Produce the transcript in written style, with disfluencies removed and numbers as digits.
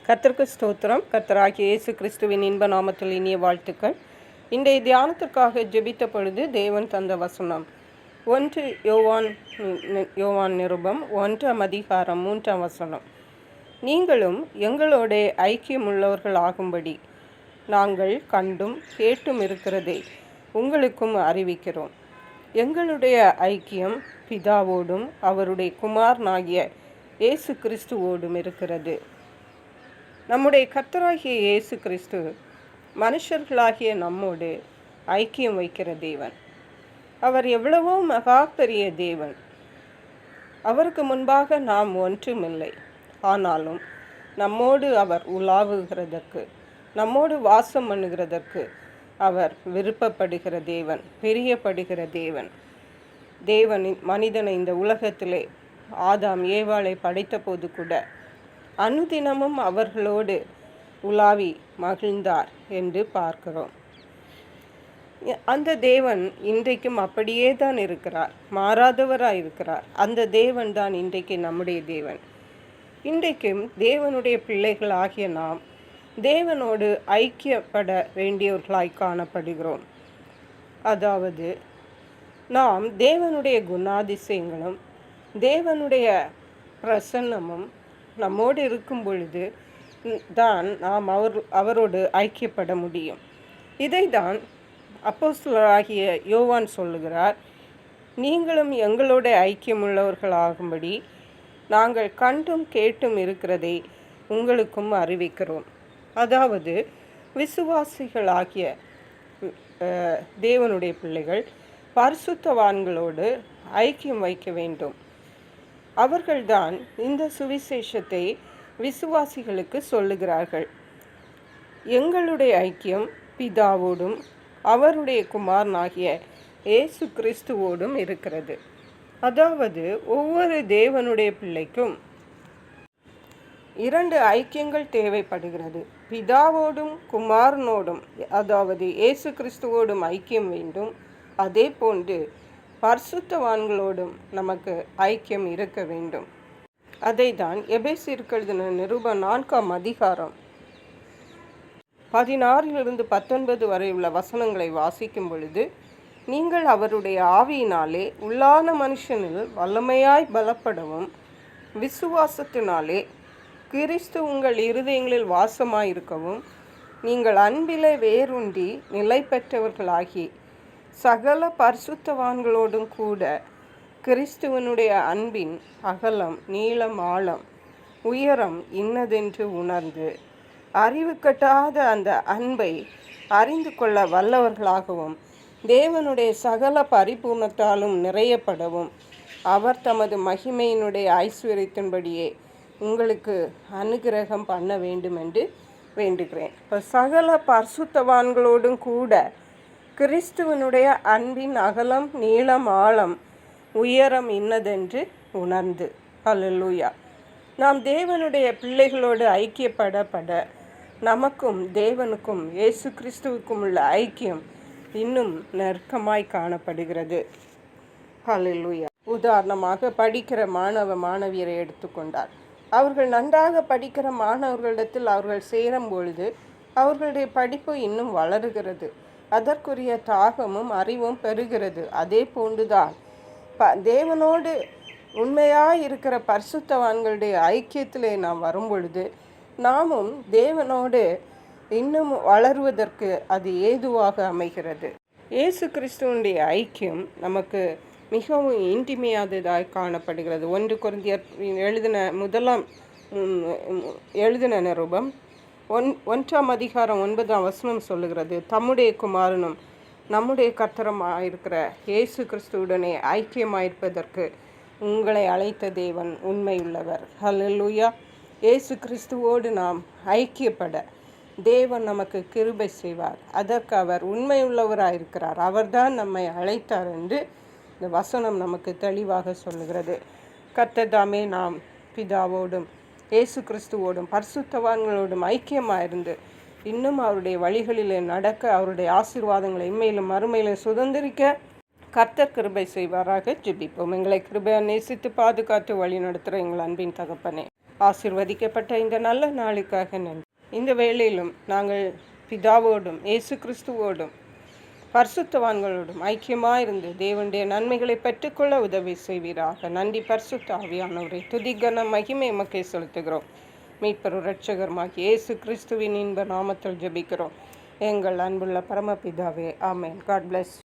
கர்த்தருக்கு ஸ்தோத்திரம். கர்த்தராகிய இயேசு கிறிஸ்துவின் இன்ப நாமத்தில் இனிய வாழ்த்துக்கள். இன்றைய தியானத்திற்காக ஜெபித்த பொழுது தேவன் தந்த வசனம் 1 யோவான் நிருபம் 1:3 நீங்களும் எங்களோட ஐக்கியமுள்ளவர்கள் ஆகும்படி நாங்கள் கண்டும் கேட்டும் இருக்கிறதை உங்களுக்கும் அறிவிக்கிறோம். எங்களுடைய ஐக்கியம் பிதாவோடும் அவருடைய குமாரனாகிய இயேசு கிறிஸ்துவோடும் இருக்கிறது. நம்முடைய கர்த்தராகிய இயேசு கிறிஸ்து மனுஷர்களாகிய நம்மோடு ஐக்கியம் வைக்கிற தேவன். அவர் எவ்வளவோ மகா பெரிய தேவன். அவருக்கு முன்பாக நாம் ஒன்றுமில்லை. ஆனாலும் நம்மோடு அவர் உலாவுகிறதற்கு, நம்மோடு வாசம் பண்ணுகிறதற்கு அவர் விருப்பப்படுகிற தேவன், பிரியப்படுகிற தேவன். தேவனின் மனிதனை இந்த உலகத்திலே ஆதாம் ஏவாளை படைத்த போது கூட அனுதினமும் அவர்களோடு உலாவி மகிழ்ந்தார் என்று பார்க்கிறோம். அந்த தேவன் இன்றைக்கும் அப்படியே தான் இருக்கிறார், மாறாதவராக இருக்கிறார். அந்த தேவன் தான் இன்றைக்கு நம்முடைய தேவன். இன்றைக்கும் தேவனுடைய பிள்ளைகள் ஆகிய நாம் தேவனோடு ஐக்கியப்பட வேண்டியவர்களாய் காணப்படுகிறோம். அதாவது நாம் தேவனுடைய குணாதிசயங்களும் தேவனுடைய பிரசன்னமும் நம்மோடு இருக்கும் பொழுது தான் நாம் அவரோடு ஐக்கியப்பட முடியும். இதை தான் அப்போஸ்தலராகிய யோவான் சொல்லுகிறார். நீங்களும் எங்களோட ஐக்கியமுள்ளவர்களாகும்படி நாங்கள் கண்டும் கேட்டும் இருக்கிறதை உங்களுக்கும் அறிவிக்கிறோம். அதாவது விசுவாசிகளாகிய தேவனுடைய பிள்ளைகள் பரிசுத்தவான்களோடு ஐக்கியம் வைக்க வேண்டும். அவர்கள்தான் இந்த சுவிசேஷத்தை விசுவாசிகளுக்கு சொல்லுகிறார்கள். எங்களுடைய ஐக்கியம் பிதாவோடும் அவருடைய குமாரனாகிய இயேசு கிறிஸ்துவோடும் இருக்கிறது. அதாவது ஒவ்வொரு தேவனுடைய பிள்ளைக்கும் 2 ஐக்கியங்கள் தேவைப்படுகிறது. பிதாவோடும் குமாரனோடும், அதாவது இயேசு கிறிஸ்துவோடும் ஐக்கியம் வேண்டும். அதே போன்று பரிசுத்தவான்களோடும் நமக்கு ஐக்கியம் இருக்க வேண்டும். அதை தான் எபேசியருக்கு எழுதின நிருபம் 4:16 வரை உள்ள வசனங்களை வாசிக்கும் பொழுது, நீங்கள் அவருடைய ஆவியினாலே உள்ளான மனுஷனில் வல்லமையாய் பலப்படவும் விசுவாசத்தினாலே கிறிஸ்து உங்கள் இருதயங்களில் வாசமாயிருக்கவும் நீங்கள் அன்பிலே வேரூன்றி நிலை பெற்றவர்களாகி சகல பரிசுத்தவான்களோடும் கூட கிறிஸ்துவனுடைய அன்பின் அகலம் நீளம் ஆழம் உயரம் இன்னதென்று உணர்ந்து அறிவு கட்டாத அந்த அன்பை அறிந்து கொள்ள வல்லவர்களாகவும் தேவனுடைய சகல பரிபூர்ணத்தாலும் நிறையப்படவும் அவர் தமது மகிமையினுடைய ஐஸ்வர்யத்தின்படியே உங்களுக்கு அனுகிரகம் பண்ண வேண்டும் என்று வேண்டுகிறேன். இப்போ சகல பரிசுத்தவான்களோடும் கூட கிறிஸ்துவனுடைய அன்பின் அகலம் நீளம் ஆழம் உயரம் இன்னதென்று உணர்ந்து. அல்லேலூயா. நாம் தேவனுடைய பிள்ளைகளோடு ஐக்கியப்பட நமக்கும் தேவனுக்கும் இயேசு கிறிஸ்துவுக்கும் உள்ள ஐக்கியம் இன்னும் நெருக்கமாய் காணப்படுகிறது. அல்லேலூயா. உதாரணமாக படிக்கிற மாணவியரை எடுத்துக்கொண்டார். அவர்கள் நன்றாக படிக்கிற மாணவர்களிடத்தில் அவர்கள் சேரும் பொழுது அவர்களுடைய படிப்பு இன்னும் வளருகிறது. அதற்குரிய தாகமும் அறிவும் பெறுகிறது. அதே போன்றுதான் தேவனோடு உண்மையாக இருக்கிற பரிசுத்தவான்களுடைய ஐக்கியத்திலே நாம் வரும் பொழுது நாமும் தேவனோடு இன்னும் வளருவதற்கு அது ஏதுவாக அமைகிறது. இயேசு கிறிஸ்துவனுடைய ஐக்கியம் நமக்கு மிகவும் இன்றிமையாததாக காணப்படுகிறது. 1 கொரிந்தியர் எழுதின நிருபம் 1:9 சொல்லுகிறது, தம்முடைய குமாரனும் நம்முடைய கர்த்தருமாயிருக்கிற இயேசு கிறிஸ்துவுடனே ஐக்கியமாயிருப்பதற்கு உங்களை அழைத்த தேவன் உண்மையுள்ளவர். ஹல்லேலூயா. இயேசு கிறிஸ்துவோடு நாம் ஐக்கியப்பட தேவன் நமக்கு கிருபை செய்வார். அதற்கு அவர் உண்மையுள்ளவராயிருக்கிறார். அவர்தான் நம்மை அழைத்தார் என்று இந்த வசனம் நமக்கு தெளிவாக சொல்லுகிறது. கர்த்தர் நாம் பிதாவோடும் இயேசு கிறிஸ்துவோடும் பரிசுத்தவான்களோடும் ஐக்கியமாயிருந்து இன்னும் அவருடைய வழிகளிலே நடக்க அவருடைய ஆசீர்வாதங்களை இம்மையிலும் மறுமையிலும் சுதந்திரிக்க கர்த்தர் கிருபை செய்வாராக. ஜெபிப்போம். எங்களை கிருபையாக நேசித்து பாதுகாத்து வழி நடத்துகிற எங்கள் அன்பின் தகப்பனே, ஆசீர்வதிக்கப்பட்ட இந்த நல்ல நாளுக்காக நன்றி. இந்த வேளையிலும் நாங்கள் பிதாவோடும் இயேசு கிறிஸ்துவோடும் பரிசுத்தவான்களோடும் ஐக்கியமாயிருந்து தேவனுடைய நன்மைகளை பெற்றுக்கொள்ள உதவி செய்வீராக. நன்றி பரிசுத்த ஆவியானவரை. துதிகன மகிமை எமக்கே செலுத்துகிறோம். மீட்பரும் இரட்சகருமாகிய இயேசு கிறிஸ்துவின் இன்ப நாமத்தில் ஜெபிக்கிறோம் எங்கள் அன்புள்ள பரமபிதாவே. ஆமென். God plus.